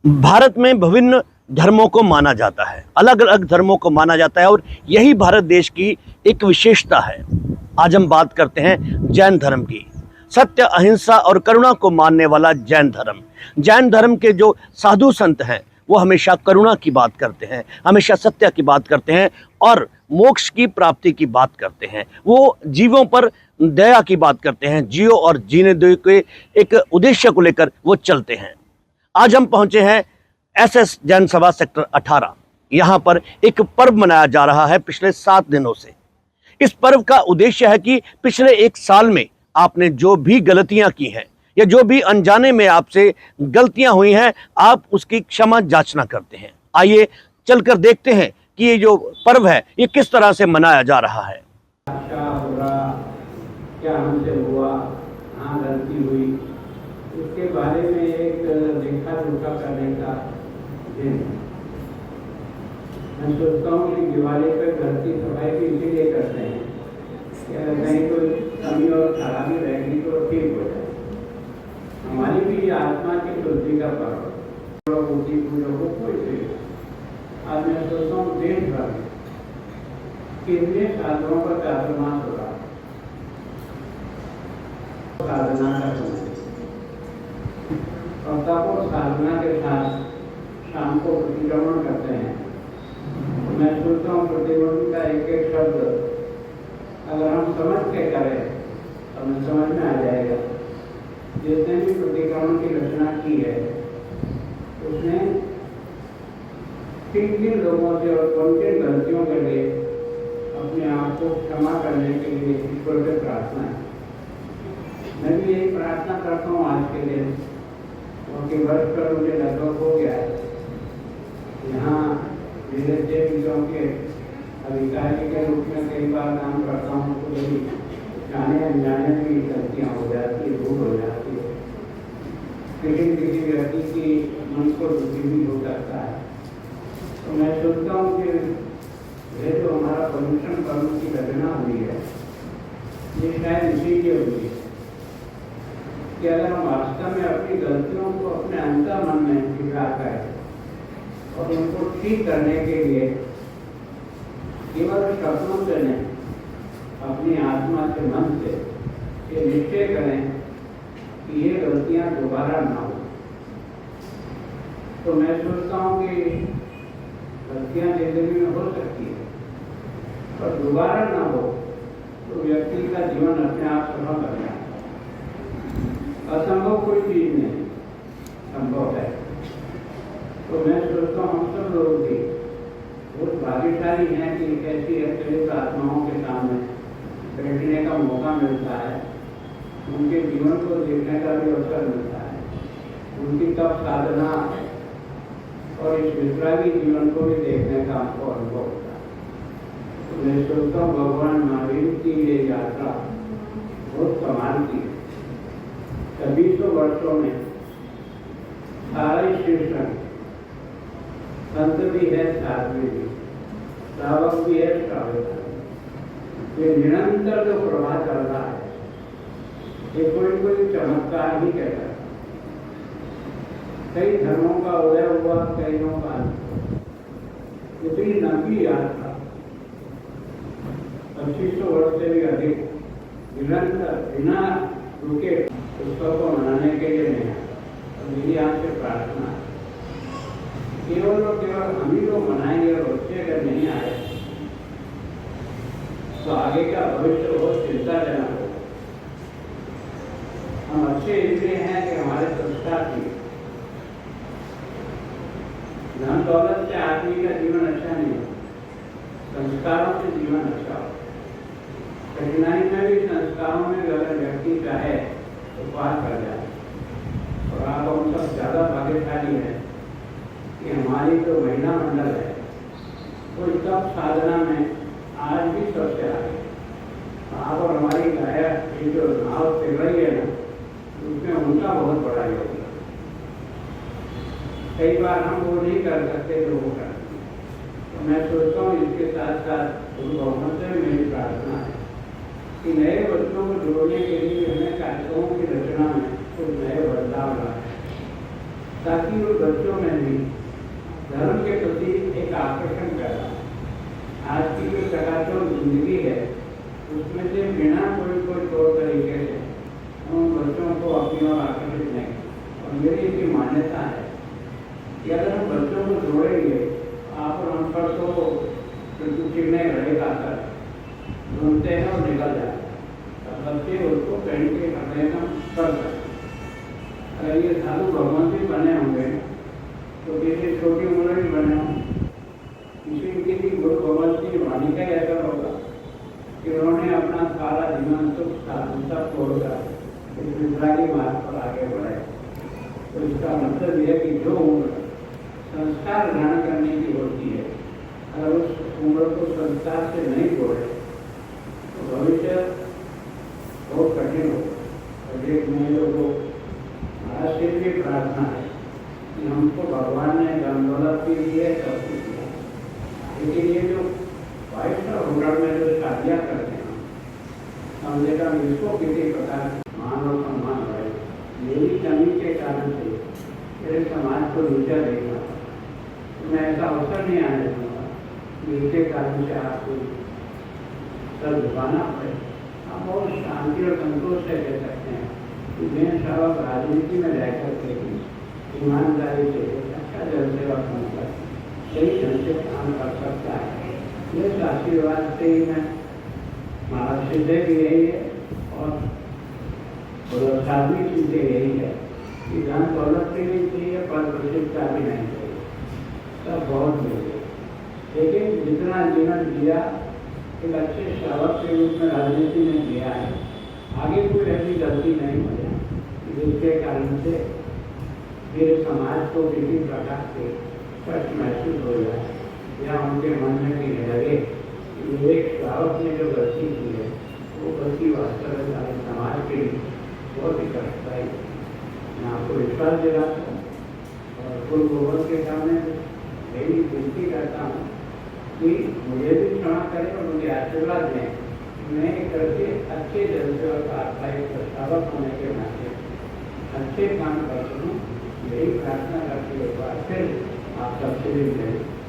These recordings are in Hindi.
भारत में विभिन्न धर्मों को माना जाता है, अलग अलग धर्मों को माना जाता है और यही भारत देश की एक विशेषता है। आज हम बात करते हैं जैन धर्म की। सत्य, अहिंसा और करुणा को मानने वाला जैन धर्म। जैन धर्म के जो साधु संत हैं वो हमेशा करुणा की बात करते हैं, हमेशा सत्य की बात करते हैं और मोक्ष की प्राप्ति की बात करते हैं। वो जीवों पर दया की बात करते हैं, जियो और जीने दो के एक उद्देश्य को लेकर वो चलते हैं। आज हम पहुंचे हैं एसएस जैन सभा सेक्टर 18। यहाँ पर एक पर्व मनाया जा रहा है पिछले 7 दिनों से। इस पर्व का उद्देश्य है कि पिछले 1 साल में आपने जो भी गलतियां की हैं या जो भी अनजाने में आपसे गलतियां हुई हैं, आप उसकी क्षमा याचना करते हैं। आइए चलकर देखते हैं कि ये जो पर्व है ये किस तरह से मनाया जा रहा है। क्या हमसे हुआ, हाँ गलती हुई, इसके बारे में एक लेखा जोखा करने का दिन। मैं सोचता हूँ कि दिवाली पर गलती सफाई भी इसीलिए करते हैं कि अगर कहीं कोई कमी और खराबी रहेगी तो ठीक हो जाए। हमारी भी आत्मा की शुद्धि का पर्व ऊँची पूजों को कोई। आज मैं सोचता हूँ देश भर में कितने साधुओं का चातुर्मास हो रहा है, साधना का समय और साधना के साथ शाम को प्रतिक्रमण करते हैं। मैं सोचता हूँ प्रतिक्रमण का एक एक शब्द अगर हम समझ के करें तो हमें समझ में आ जाएगा। जिसने भी प्रतिक्रमण की रचना की है उसने किन लोगों से और कौन किन गलतियों के लिए अपने आप को क्षमा करने के लिए ईश्वर से प्रार्थना है। मैं भी यही प्रार्थना करता हूँ आज के दिन, क्योंकि वर्ष पर मुझे लगभग हो गया है। यहाँ धीरे देवियों के अधिकारी के रूप में कई बार काम करता हूँ तो मेरी जाने अनजाने में गलतियाँ हो जाती है, भूल हो जाती है। किसी व्यक्ति की मन को दुखी भी हो सकता है। तो मैं सोचता हूँ कि ये जो हमारा पर्यूषण पर्व की रचना हुई है ये शायद इसीलिए हुई है कि अगर हम वास्तव में अपनी गलतियों को अपने अंतर मन में स्वीकार करें और उनको ठीक करने के लिए केवल शब्दों से नहीं अपनी आत्मा से, मन से ये निश्चय करें कि ये गलतियां दोबारा ना हो, तो मैं सोचता हूँ कि गलतियां जिंदगी में हो सकती है पर दोबारा ना हो तो व्यक्ति का जीवन अपने आप सफल बन जाए। असंभव कोई चीज नहीं, संभव है। तो मैं सोचता हूँ हम सब लोग भी बहुत भाग्यशाली हैं कि ऐसी अत्यधिक आत्माओं के सामने बैठने का मौका मिलता है, उनके जीवन को देखने का भी अवसर मिलता है, उनकी तप साधना और इस विश्रामी जीवन को भी देखने का हमको अनुभव होता है। तो मैं सोचता हूँ भगवान महावीर की ये यात्रा बहुत कमाल की है। 200 वर्षों में सारे शीर्षक संत भी है, साध्वी भी, श्रावक भी है, श्राविक है। ये निरंतर जो प्रवाह चल रहा है ये कोई चमत्कार ही कहता है। कई धर्मों का उदय हुआ, कईयों का इतनी लंबी यात्रा 2500 वर्ष से भी अधिक निरंतर बिना रुके उत्सव को मनाने के लिए नहीं आता। और मेरी आपसे प्रार्थना है केवल और केवल हम ही लोग मनाएंगे और बच्चे अगर नहीं आए तो आगे का भविष्य बहुत चिंताजनक होगा। हम अच्छे इसलिए हैं कि हमारे संस्कार की धन दौलत से आदमी का जीवन अच्छा नहीं हो, संस्कारों से जीवन अच्छा हो। कठिनाई में भी संस्कारों में अगर व्यक्ति चाहे तो पार कर जाए। और आप हम सब ज़्यादा भाग्यशाली हैं कि हमारी जो महिला मंडल है वो सब साधना में आज भी सबसे आगे। आप और हमारी गाया ये जो नाव चल रही है ना उसमें उनका बहुत बड़ा योगदान। कई बार हम वो नहीं कर सकते जो वो करते। तो मैं सोचता हूँ इसके साथ साथ गुरु भगवान से मेरी प्रार्थना है कि नए बच्चों को जोड़ने के लिए हमें कार्यक्रमों की रचना में कुछ नए बदलाव लाए ताकि वो बच्चों में भी धर्म के प्रति एक आकर्षण पैदा। आज की जो चकाचौंध जिंदगी है उसमें से बिना कोई तौर तरीके से उन बच्चों को अपनी ओर आकर्षित नहीं। और मेरी इसकी मान्यता है कि अगर हम बच्चों को जोड़ेंगे आप और हम पर तो कुछ नहीं रहेगा सर, ढूंढते हैं और निकल जाते हैं। बच्चे उसको कहीं के करने का कर सकते। अगर ये साधु भगवान भी बने होंगे तो किसी छोटी उम्र में बने होंगे, किसी गुरु भगवान की वाणी का ऐसा होगा कि उन्होंने अपना सारा जीवन सुख साधुता छोड़कर इस विद्रागी मार्ग पर आगे बढ़े। तो इसका मतलब यह है कि जो उम्र संस्कार ग्रहण करने की होती है, अगर उस उम्र को संस्कार से नहीं जोड़े तो भविष्य बहुत कठिन होगा। और एक मेरे को महाराज से भी प्रार्थना है कि हमको भगवान ने धन दौलत भी दी है, सब कुछ दिया, लेकिन ये जो 5 स्टार होटल में जो शादियाँ करते हैं हम देखा इसको किसी प्रकार मान और सम्मान बढ़े। मेरी कमी के कारण से मेरे समाज को नीचा देखना, मैं ऐसा अवसर नहीं आने दूंगा कि इसके कारण से आपको सर झुकाना पड़े। आप बहुत शांति और संतोष से कह सकते हैं कि मैं साहब राजनीति में रह करके भी ईमानदारी से अच्छा जनसेवा कर सही ढंग से काम कर सकता है। इस आशीर्वाद से ही मैं महाराज सिद्धे भी यही है और साधवी चीजें यही है कि धन दौलत भी नहीं चाहिए, पद प्रसिद्धता भी नहीं चाहिए, सब बहुत मिले। लेकिन जितना जीवन जिया एक अच्छे श्रावक के रूप में राजनीति में किया है, आगे कोई ऐसी गलती नहीं हो जाए जिसके कारण से फिर समाज को किसी प्रकार से कष्ट महसूस हो जाए या उनके मन में भी लगे कि एक श्रावक ने जो गलती की है वो गलती वास्तव में सारे समाज के लिए बहुत ही कष्टदायी है। मैं आपको विश्वास दिलाता हूँ और गुरु गोबर के सामने मेरी विनती करता हूँ कि मुझे भी क्षमा करें और मुझे आशीर्वाद दें। मैं करके अच्छे जनसेवा का आपका एक प्रस्तावक होने के नाते अच्छे काम कर सकूँ, यही प्रार्थना करती है। बार फिर आप सबसे भी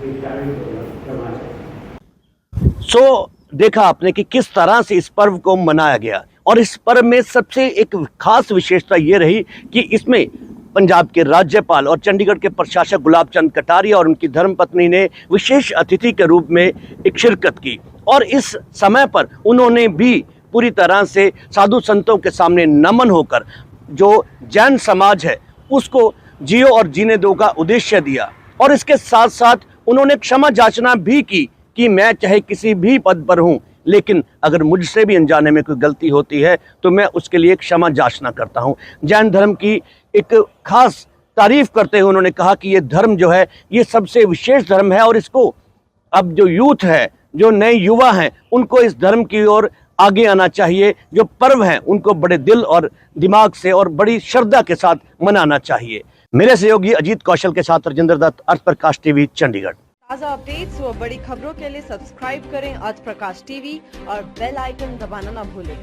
विचारित होगा क्षमा करें। सो देखा आपने कि किस तरह से इस पर्व को मनाया गया, और इस पर्व में सबसे एक खास विशेषता ये रही कि इसमें पंजाब के राज्यपाल और चंडीगढ़ के प्रशासक गुलाब चंद कटारिया और उनकी धर्मपत्नी ने विशेष अतिथि के रूप में एक शिरकत की। और इस समय पर उन्होंने भी पूरी तरह से साधु संतों के सामने नमन होकर जो जैन समाज है उसको जियो और जीने दो का उद्देश्य दिया। और इसके साथ साथ उन्होंने क्षमा याचना भी की कि मैं चाहे किसी भी पद पर हूँ, लेकिन अगर मुझसे भी अनजाने में कोई गलती होती है तो मैं उसके लिए क्षमा याचना करता हूँ। जैन धर्म की एक खास तारीफ करते हुए उन्होंने कहा कि ये धर्म जो है ये सबसे विशेष धर्म है और इसको अब जो यूथ है, जो नए युवा हैं, उनको इस धर्म की ओर आगे आना चाहिए। जो पर्व हैं उनको बड़े दिल और दिमाग से और बड़ी श्रद्धा के साथ मनाना चाहिए। मेरे सहयोगी अजीत कौशल के साथ राजेंद्र दत्त, अर्थ प्रकाश टीवी, चंडीगढ़। ताज़ा अपडेट्स व बड़ी खबरों के लिए सब्सक्राइब करें अर्थ प्रकाश टीवी और बेल आइकन दबाना न भूलें।